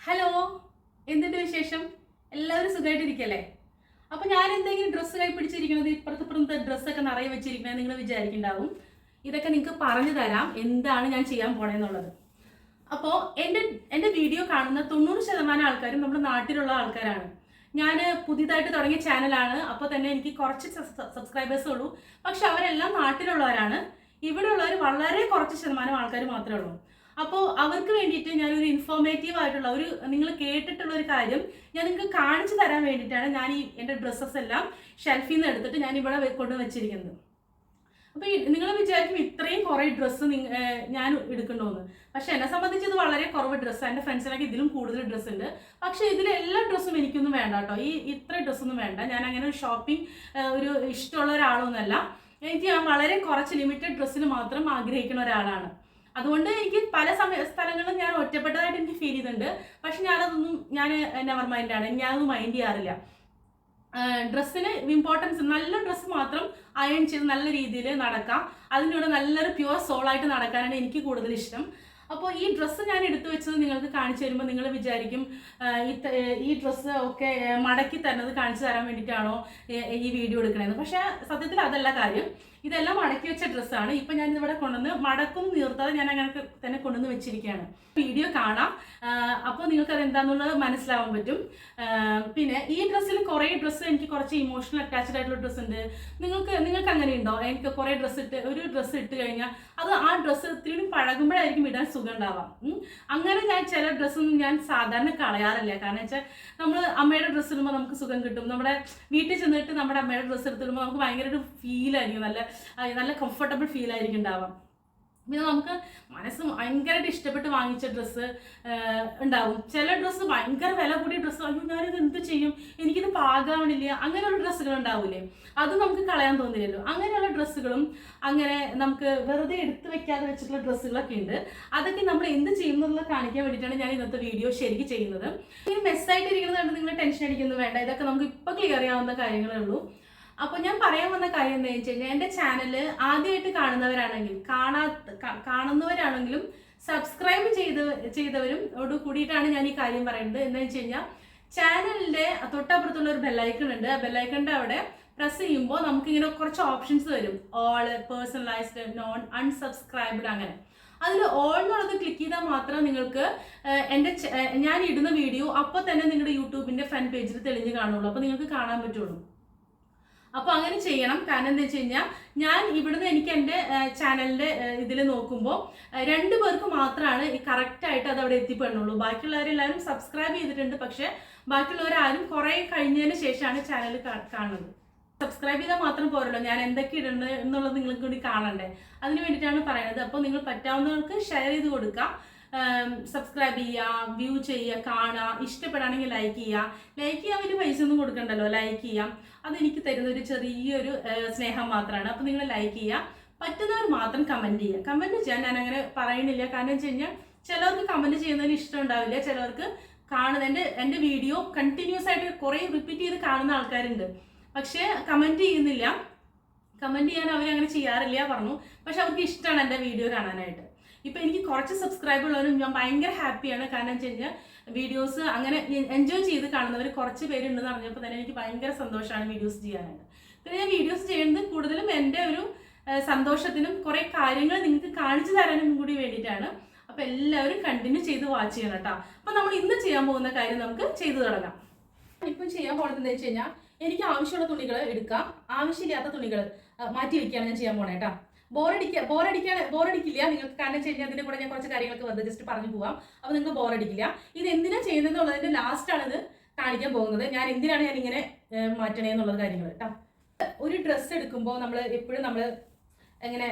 Hello, എന്തുണ്ട് വിശേഷം? എല്ലാവരും സുഖമായിട്ടിരിക്കല്ലേ? അപ്പോൾ ഞാൻ എന്തെങ്കിലും ഡ്രസ്സ് കൈ പിടിച്ചിരിക്കുന്നത് ഇപ്പുറത്തെ ഡ്രസ്സൊക്കെ നിറയെ വെച്ചിരിക്കണത് നിങ്ങൾ വിചാരിക്കുന്നുണ്ടാവും. ഇതൊക്കെ നിങ്ങൾക്ക് പറഞ്ഞു തരാം എന്താണ് ഞാൻ ചെയ്യാൻ പോണേന്നുള്ളത്. അപ്പോൾ എൻ്റെ വീഡിയോ കാണുന്ന 90% ആൾക്കാരും നമ്മുടെ നാട്ടിലുള്ള ആൾക്കാരാണ്. ഞാൻ പുതിയതായിട്ട് തുടങ്ങിയ ചാനലാണ്. അപ്പോൾ തന്നെ എനിക്ക് കുറച്ച് സബ്സ്ക്രൈബേഴ്സ് ഉള്ളൂ. പക്ഷെ അവരെല്ലാം നാട്ടിലുള്ളവരാണ്. ഇവിടെ ഉള്ളവർ വളരെ കുറച്ച് ശതമാനം ആൾക്കാർ മാത്രമേ ഉള്ളൂ. അപ്പോൾ അവർക്ക് വേണ്ടിയിട്ട് ഞാനൊരു ഇൻഫോർമേറ്റീവ് ആയിട്ടുള്ള നിങ്ങൾ കേട്ടിട്ടുള്ള ഒരു കാര്യം ഞാൻ നിങ്ങൾക്ക് കാണിച്ചു തരാൻ വേണ്ടിയിട്ടാണ് ഞാൻ എൻ്റെ ഡ്രസ്സസ് എല്ലാം ഷെൽഫിൽ നിന്ന് എടുത്തിട്ട് ഞാൻ ഇവിടെ കൊണ്ട് വെച്ചിരിക്കുന്നത്. അപ്പോൾ നിങ്ങൾ വിചാരിക്കും ഇത്രയും കുറേ ഡ്രസ്സ് ഞാൻ എടുക്കണമെന്ന്. പക്ഷെ എന്നെ സംബന്ധിച്ച് ഇത് വളരെ കുറവ് ഡ്രസ്സാണ്. എൻ്റെ ഫ്രണ്ട്സിനൊക്കെ ഇതിലും കൂടുതൽ ഡ്രസ്സ് ഉണ്ട്. പക്ഷേ ഇതിലെല്ലാ ഡ്രസ്സും എനിക്കൊന്നും വേണ്ട കേട്ടോ. ഇത്ര ഡ്രസ്സൊന്നും വേണ്ട. ഞാൻ അങ്ങനെ ഒരു ഷോപ്പിംഗ് ഒരു ഇഷ്ടമുള്ള ഒരാളൊന്നുമല്ല. ഞാൻ വളരെ കുറച്ച് ലിമിറ്റഡ് ഡ്രസ്സിന് മാത്രം ആഗ്രഹിക്കുന്ന ഒരാളാണ്. അതുകൊണ്ട് എനിക്ക് പല സ്ഥലങ്ങളിലും ഞാൻ ഒറ്റപ്പെട്ടതായിട്ട് എനിക്ക് ഫീൽ ചെയ്തിട്ടുണ്ട്. പക്ഷെ ഞാൻ നെവർ മൈൻഡാണ്. ഞാനതൊന്നും മൈൻഡ് ചെയ്യാറില്ല. ഡ്രസ്സിന് ഇമ്പോർട്ടൻസ്, നല്ല ഡ്രസ്സ് മാത്രം അയൺ ചെയ്ത് നല്ല രീതിയിൽ നടക്കാം. അതിലൂടെ നല്ലൊരു പ്യുവർ സോളായിട്ട് നടക്കാനാണ് എനിക്ക് കൂടുതൽ ഇഷ്ടം. അപ്പോൾ ഈ ഡ്രസ്സ് ഞാൻ എടുത്തു വെച്ചത് നിങ്ങൾക്ക് കാണിച്ചു തരുമ്പോൾ നിങ്ങൾ വിചാരിക്കും ഈ ഡ്രസ്സ് ഒക്കെ മടക്കി തരുന്നത് കാണിച്ചു തരാൻ വേണ്ടിയിട്ടാണോ ഈ വീഡിയോ എടുക്കണേന്ന്. പക്ഷേ സത്യത്തിൽ അതല്ല കാര്യം. ഇതെല്ലാം മടക്കി വെച്ച ഡ്രസ്സാണ്. ഇപ്പം ഞാനിതിവിടെ കൊണ്ടുവന്ന് മടക്കും നീർത്താതെ ഞാൻ അങ്ങനെ തന്നെ കൊണ്ടുവന്ന് വെച്ചിരിക്കുകയാണ്. വീഡിയോ കാണാം. അപ്പോൾ നിങ്ങൾക്കത് എന്താണെന്നുള്ളത് മനസ്സിലാവാൻ പറ്റും. പിന്നെ ഈ ഡ്രസ്സിൽ കുറേ ഡ്രസ്സ് എനിക്ക് കുറച്ച് ഇമോഷണൽ അറ്റാച്ച്ഡ് ആയിട്ടുള്ള ഡ്രസ്സ് ഉണ്ട്. നിങ്ങൾക്ക് അങ്ങനെ ഉണ്ടോ? എനിക്ക് കുറേ ഒരു ഡ്രസ്സ് ഇട്ട് കഴിഞ്ഞാൽ അത് ആ ഡ്രസ്സ് ഇത്തിരി പഴകുമ്പോഴായിരിക്കും ഇടാൻ സുഖം ഉണ്ടാവാം. അങ്ങനെ ഞാൻ ചില ഡ്രസ്സൊന്നും ഞാൻ സാധാരണ കളയാറില്ല. കാരണം വെച്ചാൽ നമ്മൾ അമ്മയുടെ ഡ്രസ്സ് ഇടുമ്പോൾ നമുക്ക് സുഖം കിട്ടും. നമ്മുടെ വീട്ടിൽ ചെന്നിട്ട് നമ്മുടെ അമ്മയുടെ ഡ്രസ്സ് എടുത്തിടുമ്പോൾ നമുക്ക് ഭയങ്കര ഒരു ഫീലായിരിക്കും, നല്ല കംഫർട്ടബിൾ ഫീലായിരിക്കും ഉണ്ടാവാം. പിന്നെ നമുക്ക് മനസ്സ് ഭയങ്കരമായിട്ട് ഇഷ്ടപ്പെട്ട് വാങ്ങിച്ച ഡ്രസ്സ് ഉണ്ടാവും. ചില ഡ്രസ്സ് ഭയങ്കര വില കൂടിയ ഡ്രസ്സ്, അയ്യോ ഞാനിത് എന്ത് ചെയ്യും, എനിക്കിത് പാകാവണില്ല, അങ്ങനെയുള്ള ഡ്രസ്സുകൾ ഉണ്ടാവില്ലേ, അത് നമുക്ക് കളയാൻ തോന്നില്ലല്ലോ. അങ്ങനെയുള്ള ഡ്രസ്സുകളും അങ്ങനെ നമുക്ക് വെറുതെ എടുത്ത് വെക്കാതെ വെച്ചിട്ടുള്ള ഡ്രസ്സുകളൊക്കെ ഉണ്ട്. അതൊക്കെ നമ്മൾ എന്ത് ചെയ്യുന്നതെന്ന് കാണിക്കാൻ വേണ്ടിയിട്ടാണ് ഞാൻ ഇന്നത്തെ വീഡിയോ ശരിക്കും ചെയ്യുന്നത്. ഇനി മെസ്സായിട്ടിരിക്കുന്നത് കണ്ട് നിങ്ങൾ ടെൻഷൻ അടിക്കുന്നത് വേണ്ട. ഇതൊക്കെ നമുക്ക് ഇപ്പോൾ ക്ലിയർ ചെയ്യാവുന്ന കാര്യങ്ങളേ ഉള്ളൂ. അപ്പോൾ ഞാൻ പറയാൻ വന്ന കാര്യം എന്താ വെച്ച് കഴിഞ്ഞാൽ, എൻ്റെ ചാനൽ ആദ്യമായിട്ട് കാണുന്നവരാണെങ്കിലും സബ്സ്ക്രൈബ് ചെയ്തവരും ഓട് കൂടിയിട്ടാണ് ഞാൻ ഈ കാര്യം പറയുന്നത്. എന്താ വെച്ച് കഴിഞ്ഞാൽ, ചാനലിൻ്റെ തൊട്ടപ്പുറത്തുള്ള ഒരു ബെല്ലൈക്കൺ ഉണ്ട്. ആ ബെല്ലൈക്കണിൻ്റെ അവിടെ പ്രസ് ചെയ്യുമ്പോൾ നമുക്കിങ്ങനെ കുറച്ച് ഓപ്ഷൻസ് വരും. ഓൾ, പേഴ്സണലൈസ്ഡ്, നോൺ, അൺസബ്സ്ക്രൈബ്ഡ്, അങ്ങനെ. അതിൽ ഓൾ എന്നുള്ളത് ക്ലിക്ക് ചെയ്താൽ മാത്രം നിങ്ങൾക്ക് ഞാൻ ഇടുന്ന വീഡിയോ അപ്പോൾ തന്നെ നിങ്ങളുടെ യൂട്യൂബിൻ്റെ ഫ്രണ്ട് പേജിൽ തെളിഞ്ഞ് കാണുള്ളൂ. അപ്പോൾ നിങ്ങൾക്ക് കാണാൻ പറ്റുള്ളൂ. അപ്പോൾ അങ്ങനെ ചെയ്യണം. കാരണം എന്താ വെച്ച് കഴിഞ്ഞാൽ, ഞാൻ ഇവിടുന്ന് എനിക്ക് എൻ്റെ ചാനലിൻ്റെ ഇതിൽ നോക്കുമ്പോൾ 2 പേർക്ക് മാത്രമാണ് ഈ കറക്റ്റായിട്ട് അത് അവിടെ എത്തിപ്പെടുന്നുള്ളൂ. ബാക്കിയുള്ളവരെല്ലാവരും സബ്സ്ക്രൈബ് ചെയ്തിട്ടുണ്ട്. പക്ഷേ ബാക്കിയുള്ളവരാരും കുറേ കഴിഞ്ഞതിന് ശേഷമാണ് ചാനൽ കാണുന്നത്. സബ്സ്ക്രൈബ് ചെയ്താൽ മാത്രം പോരല്ലോ, ഞാൻ എന്തൊക്കെ ഇടുന്നത് എന്നുള്ളത് നിങ്ങൾക്ക് കൂടി കാണണ്ടേ. അതിന് വേണ്ടിയിട്ടാണ് പറയുന്നത്. അപ്പോൾ നിങ്ങൾ പറ്റാവുന്നവർക്ക് ഷെയർ ചെയ്ത് കൊടുക്കാം, സബ്സ്ക്രൈബ് ചെയ്യുക, വ്യൂ ചെയ്യുക, കാണുക, ഇഷ്ടപ്പെടുകയാണെങ്കിൽ ലൈക്ക് ചെയ്യുക. ലൈക്ക് ചെയ്യാൻ വലിയ പൈസ ഒന്നും കൊടുക്കണ്ടല്ലോ, ലൈക്ക് ചെയ്യാം. അതെനിക്ക് തരുന്ന ഒരു ചെറിയൊരു സ്നേഹം മാത്രമാണ്. അപ്പോൾ നിങ്ങൾ ലൈക്ക് ചെയ്യുക. പറ്റുന്നവർ മാത്രം കമൻറ്റ് ചെയ്യുക. കമൻറ്റ് ചെയ്യാൻ ഞാൻ അങ്ങനെ പറയണില്ല. കാരണം വെച്ച് കഴിഞ്ഞാൽ ചിലർക്ക് കമൻറ്റ് ചെയ്യുന്നതിന് ഇഷ്ടം ഉണ്ടാവില്ല. ചിലർക്ക് എൻ്റെ വീഡിയോ കണ്ടിന്യൂസ് ആയിട്ട് കുറേ റിപ്പീറ്റ് ചെയ്ത് കാണുന്ന ആൾക്കാരുണ്ട്. പക്ഷേ കമൻറ്റ് ചെയ്യുന്നില്ല. കമൻറ്റ് ചെയ്യാൻ അവരങ്ങനെ ചെയ്യാറില്ല പറഞ്ഞു. പക്ഷെ അവർക്ക് ഇഷ്ടമാണ് എൻ്റെ വീഡിയോ കാണാനായിട്ട്. ഇപ്പം എനിക്ക് കുറച്ച് സബ്സ്ക്രൈബ് ഉള്ളവരും ഞാൻ ഭയങ്കര ഹാപ്പിയാണ്. കാരണം വെച്ച് കഴിഞ്ഞാൽ വീഡിയോസ് അങ്ങനെ എൻജോയ് ചെയ്ത് കാണുന്നവർ കുറച്ച് പേരുണ്ടെന്ന് അറിഞ്ഞപ്പോൾ തന്നെ എനിക്ക് ഭയങ്കര സന്തോഷമാണ് വീഡിയോസ് ചെയ്യാനായിട്ട്. പിന്നെ ഞാൻ വീഡിയോസ് ചെയ്യുന്നത് കൂടുതലും എൻ്റെ ഒരു സന്തോഷത്തിനും കുറേ കാര്യങ്ങൾ നിങ്ങൾക്ക് കാണിച്ചു തരാനും കൂടി വേണ്ടിയിട്ടാണ്. അപ്പോൾ എല്ലാവരും കണ്ടിന്യൂ ചെയ്ത് വാച്ച് ചെയ്യണം കേട്ടോ. അപ്പോൾ നമ്മൾ ഇന്ന് ചെയ്യാൻ പോകുന്ന കാര്യം നമുക്ക് ചെയ്തു തുടങ്ങാം. ഇപ്പം ചെയ്യാൻ പോകുന്നത് എന്താ വെച്ച് കഴിഞ്ഞാൽ, എനിക്ക് ആവശ്യമുള്ള തുണികൾ എടുക്കാം, ആവശ്യമില്ലാത്ത തുണികൾ മാറ്റി വയ്ക്കുകയാണ് ഞാൻ ചെയ്യാൻ പോണേ കേട്ടോ. ബോറടിക്കില്ല നിങ്ങൾക്ക്. കാരണം വെച്ച് കഴിഞ്ഞാൽ അതിൻ്റെ കൂടെ ഞാൻ കുറച്ച് കാര്യങ്ങളൊക്കെ വെറുതെ ജസ്റ്റ് പറഞ്ഞു പോവാം. അപ്പോൾ നിങ്ങൾക്ക് ബോറടിക്കില്ല. ഇത് എന്തിനാണ് ചെയ്യുന്നതെന്നുള്ളതിൻ്റെ ലാസ്റ്റാണ് ഇത് കാണിക്കാൻ പോകുന്നത്. ഞാൻ എന്തിനാണ് ഇങ്ങനെ മാറ്റണേ എന്നുള്ളത് കാര്യങ്ങൾ കേട്ടോ. ഒരു ഡ്രസ്സ് എടുക്കുമ്പോൾ എപ്പോഴും നമ്മൾ എങ്ങനെ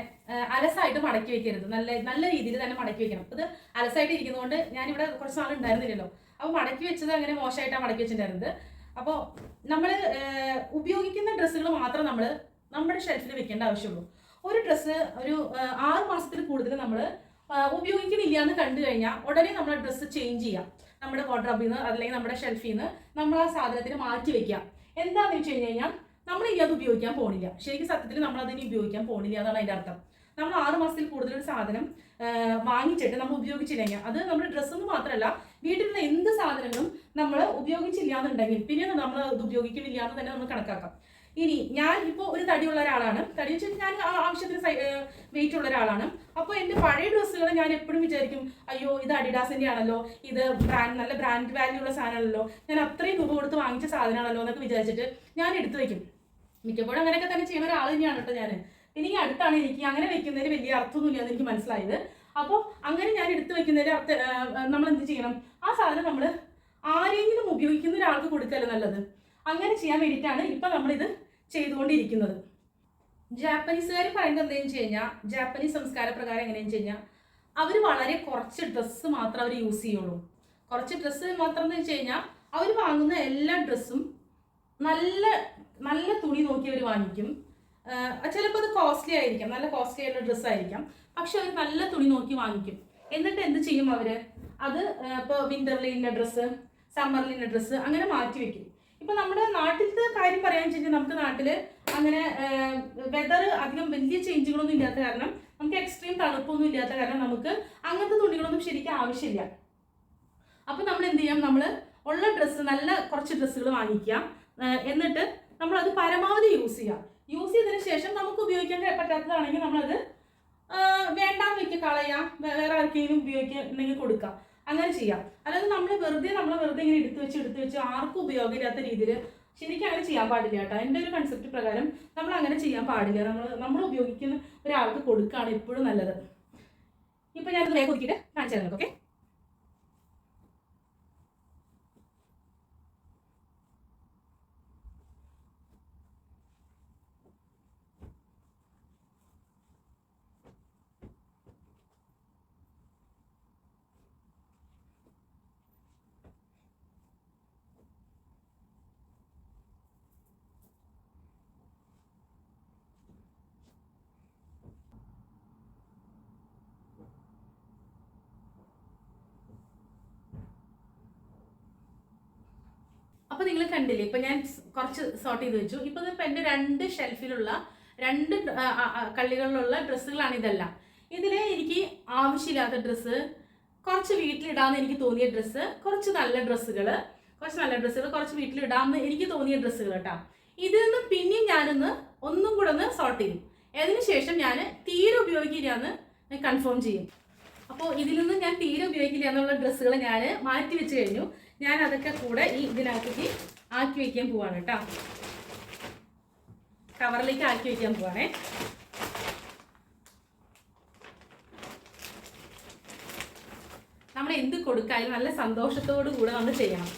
അലസായിട്ട് മടക്കി വെക്കരുത്. നല്ല രീതിയിൽ തന്നെ മടക്കി വെക്കണം. ഇത് അലസായിട്ട് ഇരിക്കുന്നതുകൊണ്ട് ഞാനിവിടെ കുറച്ച് നാൾ ഉണ്ടായിരുന്നില്ലല്ലോ. അപ്പോൾ മടക്കി വെച്ചത് അങ്ങനെ മോശമായിട്ടാണ് മടക്കി വെച്ചിട്ടുണ്ടായിരുന്നത്. അപ്പോൾ നമ്മൾ ഉപയോഗിക്കുന്ന ഡ്രസ്സുകൾ മാത്രം നമ്മുടെ ഷെൽഫിൽ വെക്കേണ്ട ആവശ്യമുള്ളൂ. ഒരു ഡ്രസ്സ് ഒരു 6 മാസത്തിൽ കൂടുതൽ നമ്മൾ ഉപയോഗിക്കുന്നില്ല എന്ന് കണ്ടു കഴിഞ്ഞാൽ ഉടനെ നമ്മൾ ഡ്രസ്സ് ചേഞ്ച് ചെയ്യാം. നമ്മുടെ വാർഡ്രോബിൽ നിന്ന് അല്ലെങ്കിൽ നമ്മുടെ ഷെൽഫിൽ നിന്ന് നമ്മൾ ആ സാധനത്തിന് മാറ്റി വെക്കാം. എന്താണെന്ന് വെച്ച് കഴിഞ്ഞാൽ, നമ്മൾ ഇനി അത് ഉപയോഗിക്കാൻ പോണില്ല. ശരിക്കും സത്യത്തിൽ നമ്മൾ അതിന് ഉപയോഗിക്കാൻ പോണില്ല എന്നാണ് അതിൻ്റെ അർത്ഥം. നമ്മൾ 6 മാസത്തിൽ കൂടുതൽ ഒരു സാധനം വാങ്ങിച്ചിട്ട് നമ്മൾ ഉപയോഗിച്ചില്ലെങ്കിൽ, അത് നമ്മുടെ ഡ്രസ്സൊന്നും മാത്രമല്ല വീട്ടിലുള്ള എന്ത് സാധനങ്ങളും നമ്മൾ ഉപയോഗിച്ചില്ല എന്നുണ്ടെങ്കിൽ പിന്നെ നമ്മൾ അത് ഉപയോഗിക്കുന്നില്ല എന്ന് തന്നെ നമ്മൾ കണക്കാക്കാം. ഇനി ഞാൻ ഇപ്പോൾ ഒരു തടിയുള്ള ഒരാളാണ്, തടി വെച്ചാൽ ഞാൻ ആവശ്യത്തിന് വെയിറ്റ് ഉള്ള ഒരാളാണ്. അപ്പോൾ എൻ്റെ പഴയ ഡ്രസ്സുകൾ ഞാൻ എപ്പോഴും വിചാരിക്കും, അയ്യോ ഇത് അഡിഡാസിൻ്റെ ആണല്ലോ, ഇത് നല്ല ബ്രാൻഡ് വാല്യൂ ഉള്ള സാധനമാണല്ലോ, ഞാൻ അത്രയും രൂപ കൊടുത്ത് വാങ്ങിച്ച സാധനമാണല്ലോ എന്നൊക്കെ വിചാരിച്ചിട്ട് ഞാൻ എടുത്തു വയ്ക്കും. മിക്കപ്പോഴും അങ്ങനെയൊക്കെ തന്നെ ചെയ്യുന്ന ഒരാൾ തന്നെയാണ് കേട്ടോ ഞാൻ. പിന്നെ ഈ അടുത്താണ് എനിക്ക് അങ്ങനെ വെക്കുന്നതിന് വലിയ അർത്ഥമൊന്നുമില്ല എന്ന് എനിക്ക് മനസ്സിലായത്. അപ്പോൾ അങ്ങനെ ഞാൻ എടുത്തു വെക്കുന്നതിന് നമ്മൾ എന്ത് ചെയ്യണം, ആ സാധനം നമ്മൾ ആരെങ്കിലും ഉപയോഗിക്കുന്ന ഒരാൾക്ക് കൊടുക്കല്ലോ നല്ലത്. അങ്ങനെ ചെയ്യാൻ വേണ്ടിയിട്ടാണ് ഇപ്പം നമ്മളിത് ചെയ്തുകൊണ്ടിരിക്കുന്നത്. ജാപ്പനീസുകാർ പറയുന്നത് എന്താണെന്ന് വെച്ച് കഴിഞ്ഞാൽ, ജാപ്പനീസ് സംസ്കാര പ്രകാരം എങ്ങനെയാണെന്ന് വെച്ച് കഴിഞ്ഞാൽ അവർ വളരെ കുറച്ച് ഡ്രസ്സ് മാത്രം അവർ യൂസ് ചെയ്യുള്ളൂ. കുറച്ച് ഡ്രസ്സ് മാത്രം എന്ന് വെച്ച് കഴിഞ്ഞാൽ അവർ വാങ്ങുന്ന എല്ലാ ഡ്രസ്സും നല്ല നല്ല തുണി നോക്കി അവർ വാങ്ങിക്കും. ചിലപ്പോൾ അത് കോസ്റ്റ്ലി ആയിരിക്കാം, നല്ല കോസ്റ്റ്ലി ആയിട്ടുള്ള ഡ്രസ്സായിരിക്കാം, പക്ഷെ അവർ നല്ല തുണി നോക്കി വാങ്ങിക്കും. എന്നിട്ട് എന്ത് ചെയ്യും അവർ, അത് ഇപ്പോൾ വിൻ്ററിൽ ഇന്ന ഡ്രസ്സ്, സമ്മറിൽ ഇന്ന ഡ്രസ്സ് അങ്ങനെ മാറ്റി വെക്കും. ഇപ്പൊ നമ്മുടെ നാട്ടിലത്തെ കാര്യം പറയാൻ വെച്ചാൽ നമുക്ക് നാട്ടില് അങ്ങനെ വെതർ അധികം വലിയ ചേഞ്ചുകളൊന്നും ഇല്ലാത്ത കാരണം, നമുക്ക് എക്സ്ട്രീം തണുപ്പൊന്നും ഇല്ലാത്ത കാരണം നമുക്ക് അങ്ങനത്തെ തുണികളൊന്നും ശരിക്കും ആവശ്യമില്ല. അപ്പൊ നമ്മൾ എന്ത് ചെയ്യാം, നമ്മൾ ഉള്ള ഡ്രസ്സ് നല്ല കുറച്ച് ഡ്രസ്സുകൾ വാങ്ങിക്കുക, എന്നിട്ട് നമ്മളത് പരമാവധി യൂസ് ചെയ്യാം. യൂസ് ചെയ്തതിന് ശേഷം നമുക്ക് ഉപയോഗിക്കാൻ പറ്റാത്തതാണെങ്കിൽ നമ്മളത് വേണ്ടാന്ന് വെക്കുക, കളയാം, വേറെ ആർക്കെങ്കിലും ഉപയോഗിക്കുന്നുണ്ടെങ്കിൽ കൊടുക്കാം, അങ്ങനെ ചെയ്യാം. അല്ലാതെ നമ്മൾ വെറുതെ ഇങ്ങനെ എടുത്തു വെച്ച് ആർക്കും ഉപയോഗമില്ലാത്ത രീതിയിൽ ശരിക്കും അങ്ങനെ ചെയ്യാൻ പാടില്ല കേട്ടോ. എൻ്റെ ഒരു കൺസെപ്റ്റ് പ്രകാരം നമ്മൾ അങ്ങനെ ചെയ്യാൻ പാടില്ല. നമ്മൾ ഉപയോഗിക്കുന്ന ഒരാൾക്ക് കൊടുക്കുകയാണ് എപ്പോഴും നല്ലത്. ഇപ്പം ഞാനത് വേഗം ഒതുക്കിയിട്ട് കാണിച്ചു തരാം. ഓക്കെ, അപ്പോൾ നിങ്ങൾ കണ്ടില്ലേ, ഇപ്പം ഞാൻ കുറച്ച് സോർട്ട് ചെയ്ത് വെച്ചു. ഇപ്പോൾ ഇപ്പം എൻ്റെ 2 ഷെൽഫിലുള്ള 2 കള്ളികളിലുള്ള ഡ്രസ്സുകളാണ് ഇതെല്ലാം. ഇതിൽ എനിക്ക് ആവശ്യമില്ലാത്ത ഡ്രസ്സ്, കുറച്ച് വീട്ടിലിടാമെന്ന് എനിക്ക് തോന്നിയ ഡ്രസ്സ്, കുറച്ച് നല്ല ഡ്രസ്സുകൾ, കുറച്ച് വീട്ടിലിടാമെന്ന് എനിക്ക് തോന്നിയ ഡ്രസ്സുകൾ കേട്ടോ. ഇതിൽ നിന്ന് പിന്നെയും ഞാനൊന്ന് ഒന്നും കൂടെ ഒന്ന് സോർട്ട് ചെയ്യും. അതിന് ശേഷം ഞാൻ തീരെ ഉപയോഗിക്കില്ല എന്ന് കൺഫേം ചെയ്യും. അപ്പോൾ ഇതിൽ നിന്ന് ഞാൻ തീരെ ഉപയോഗിക്കില്ല എന്നുള്ള ഡ്രസ്സുകൾ ഞാൻ മാറ്റി വെച്ച് കഴിഞ്ഞു. ഞാൻ അതൊക്കെ കൂടെ ഈ ഇതിനകത്തേക്ക് ആക്കി വയ്ക്കാൻ പോവാണ് കേട്ടോ, കവറിലേക്ക് ആക്കി വയ്ക്കാൻ പോവാണേ. നമ്മൾ എന്ത് കൊടുക്കാനും നല്ല സന്തോഷത്തോടു കൂടെ നമ്മൾ ചെയ്യണം.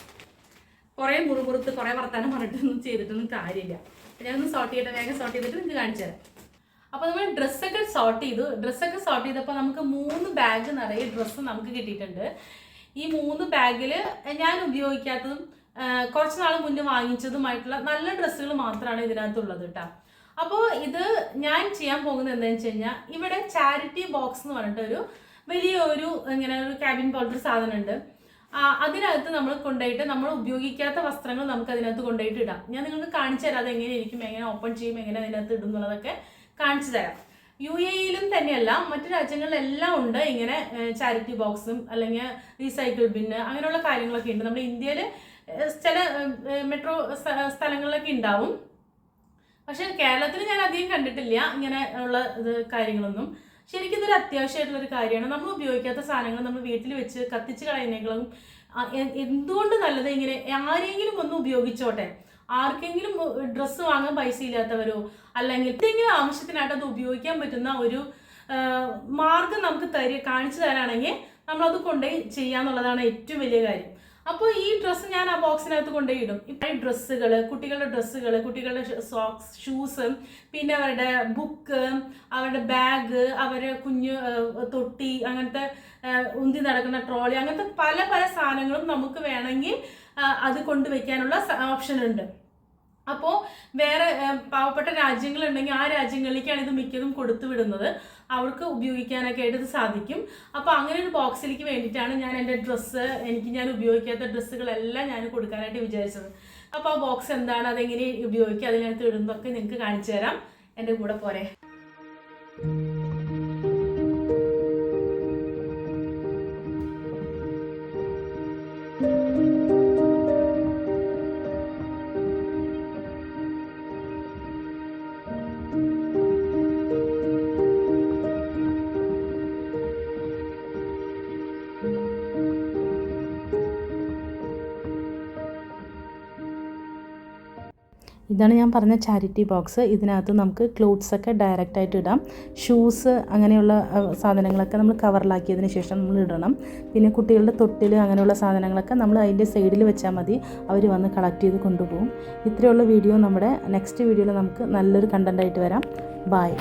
കുറേ മുറുമുറുത്ത് കുറേ വർത്താനം പറഞ്ഞിട്ടൊന്നും ചെയ്തിട്ടൊന്നും കാര്യമില്ല. ഞാനൊന്ന് സോർട്ട് ചെയ്തിട്ട് വേഗം സോർട്ട് ചെയ്തിട്ട് നിങ്ങൾക്ക് കാണിച്ചു തരാം. അപ്പോൾ നമ്മൾ ഡ്രസ്സൊക്കെ സോർട്ട് ചെയ്തപ്പോൾ നമുക്ക് 3 ബാഗ് നിറയെ ഡ്രസ്സ് നമുക്ക് കിട്ടിയിട്ടുണ്ട്. ഈ 3 ബാഗിൽ ഞാൻ ഉപയോഗിക്കാത്തതും കുറച്ച് നാൾ മുന്നേ വാങ്ങിച്ചതുമായിട്ടുള്ള നല്ല ഡ്രസ്സുകൾ മാത്രമാണ് ഇതിനകത്തുള്ളത് കേട്ടോ. അപ്പോൾ ഇത് ഞാൻ ചെയ്യാൻ പോകുന്നത് എന്താണെന്ന് വെച്ച് കഴിഞ്ഞാൽ, ഇവിടെ ചാരിറ്റി ബോക്സ് എന്ന് പറഞ്ഞിട്ട് വലിയൊരു ഇങ്ങനെ ഒരു ക്യാബിൻ പോലത്തെ സാധനമുണ്ട്. അതിനകത്ത് നമ്മൾ കൊണ്ടുപോയിട്ട് നമ്മൾ ഉപയോഗിക്കാത്ത വസ്ത്രങ്ങൾ നമുക്ക് അതിനകത്ത് കൊണ്ടുപോയിട്ട് ഇടാം. ഞാൻ നിങ്ങൾക്ക് കാണിച്ചു തരാം അതെങ്ങനെ ഇരിക്കും, എങ്ങനെ ഓപ്പൺ ചെയ്യും, എങ്ങനെ അതിനകത്ത് ഇടും എന്നുള്ളതൊക്കെ കാണിച്ചു തരാം. UAE-യിലും തന്നെയല്ല മറ്റു രാജ്യങ്ങളിലെല്ലാം ഉണ്ട് ഇങ്ങനെ ചാരിറ്റി ബോക്സും അല്ലെങ്കിൽ റീസൈക്കിൾ ബിന്ന് അങ്ങനെയുള്ള കാര്യങ്ങളൊക്കെ ഉണ്ട്. നമ്മുടെ ഇന്ത്യയിൽ ചില മെട്രോ സ്ഥലങ്ങളിലൊക്കെ ഉണ്ടാവും, പക്ഷെ കേരളത്തിൽ ഞാൻ അധികം കണ്ടിട്ടില്ല ഇങ്ങനെ ഉള്ള കാര്യങ്ങളൊന്നും. ശരിക്കും ഇതൊരു അത്യാവശ്യമായിട്ടുള്ളൊരു കാര്യമാണ്. നമ്മൾ ഉപയോഗിക്കാത്ത സാധനങ്ങൾ നമ്മൾ വീട്ടിൽ വെച്ച് കത്തിച്ച് കളയുന്നതിനും എന്തുകൊണ്ട് നല്ലത്, ഇങ്ങനെ ആരെങ്കിലും ഒന്ന് ഉപയോഗിച്ചോട്ടെ. ആർക്കെങ്കിലും ഡ്രസ്സ് വാങ്ങാൻ പൈസ ഇല്ലാത്തവരോ അല്ലെങ്കിൽ എന്തെങ്കിലും ആവശ്യത്തിനായിട്ട് അത് ഉപയോഗിക്കാൻ പറ്റുന്ന ഒരു മാർഗം നമുക്ക് കാണിച്ചു തരാണെങ്കിൽ നമ്മളത് കൊണ്ടുപോയി ചെയ്യാന്നുള്ളതാണ് ഏറ്റവും വലിയ കാര്യം. അപ്പോൾ ഈ ഡ്രസ്സ് ഞാൻ ആ ബോക്സിനകത്ത് കൊണ്ടുപോയി ഇടും. ഇപ്പം ഡ്രസ്സുകൾ, കുട്ടികളുടെ സോക്സ്, ഷൂസ്, പിന്നെ അവരുടെ ബുക്ക്, അവരുടെ ബാഗ്, അവരുടെ കുഞ്ഞു തൊട്ടി, അങ്ങനത്തെ ഉന്തി നടക്കുന്ന ട്രോളി, അങ്ങനത്തെ പല പല സാധനങ്ങളും നമുക്ക് വേണമെങ്കിൽ അത് കൊണ്ടുവയ്ക്കാനുള്ള ഓപ്ഷൻ ഉണ്ട്. അപ്പോൾ വേറെ പാവപ്പെട്ട രാജ്യങ്ങളുണ്ടെങ്കിൽ ആ രാജ്യങ്ങളിലേക്കാണ് ഇത് മിക്കതും കൊടുത്തു വിടുന്നത്. അവർക്ക് ഉപയോഗിക്കാനൊക്കെ ആയിട്ട് ഇത് സാധിക്കും. അപ്പോൾ അങ്ങനെ ഒരു ബോക്സിലേക്ക് വേണ്ടിയിട്ടാണ് ഞാൻ എൻ്റെ ഞാൻ ഉപയോഗിക്കാത്ത ഡ്രസ്സുകളെല്ലാം ഞാൻ കൊടുക്കാനായിട്ട് വിചാരിച്ചത്. അപ്പോൾ ആ ബോക്സ് എന്താണ്, അതെങ്ങനെ ഉപയോഗിക്കുക, അതിനകത്ത് ഇടുന്നതൊക്കെ നിങ്ങൾക്ക് കാണിച്ചു തരാം. എൻ്റെ കൂടെ പോരെ. ഇതാണ് ഞാൻ പറഞ്ഞ ചാരിറ്റി ബോക്സ്. ഇതിനകത്ത് നമുക്ക് ക്ലോത്ത്സൊക്കെ ഡയറക്റ്റായിട്ട് ഇടാം. ഷൂസ് അങ്ങനെയുള്ള സാധനങ്ങളൊക്കെ നമ്മൾ കവറിലാക്കിയതിന് ശേഷം നമ്മൾ ഇടണം. പിന്നെ കുട്ടികളുടെ തൊട്ടിൽ അങ്ങനെയുള്ള സാധനങ്ങളൊക്കെ നമ്മൾ അതിൻ്റെ സൈഡിൽ വെച്ചാൽ മതി, അവർ വന്ന് കളക്ട് ചെയ്ത് കൊണ്ടുപോകും. ഇത്രയുള്ള വീഡിയോ നമ്മുടെ നെക്സ്റ്റ് വീഡിയോയിൽ നമുക്ക് നല്ലൊരു കണ്ടൻറ്റായിട്ട് വരാം. ബായ്.